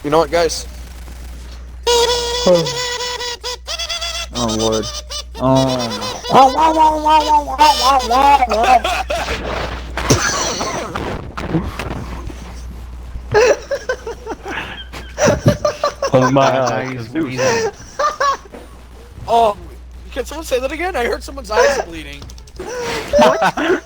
You know what, guys? Oh lord. Oh. Close my Now eyes. he's 'Cause it was- wheezing. Oh, can someone say that again? I heard someone's eyes bleeding. What?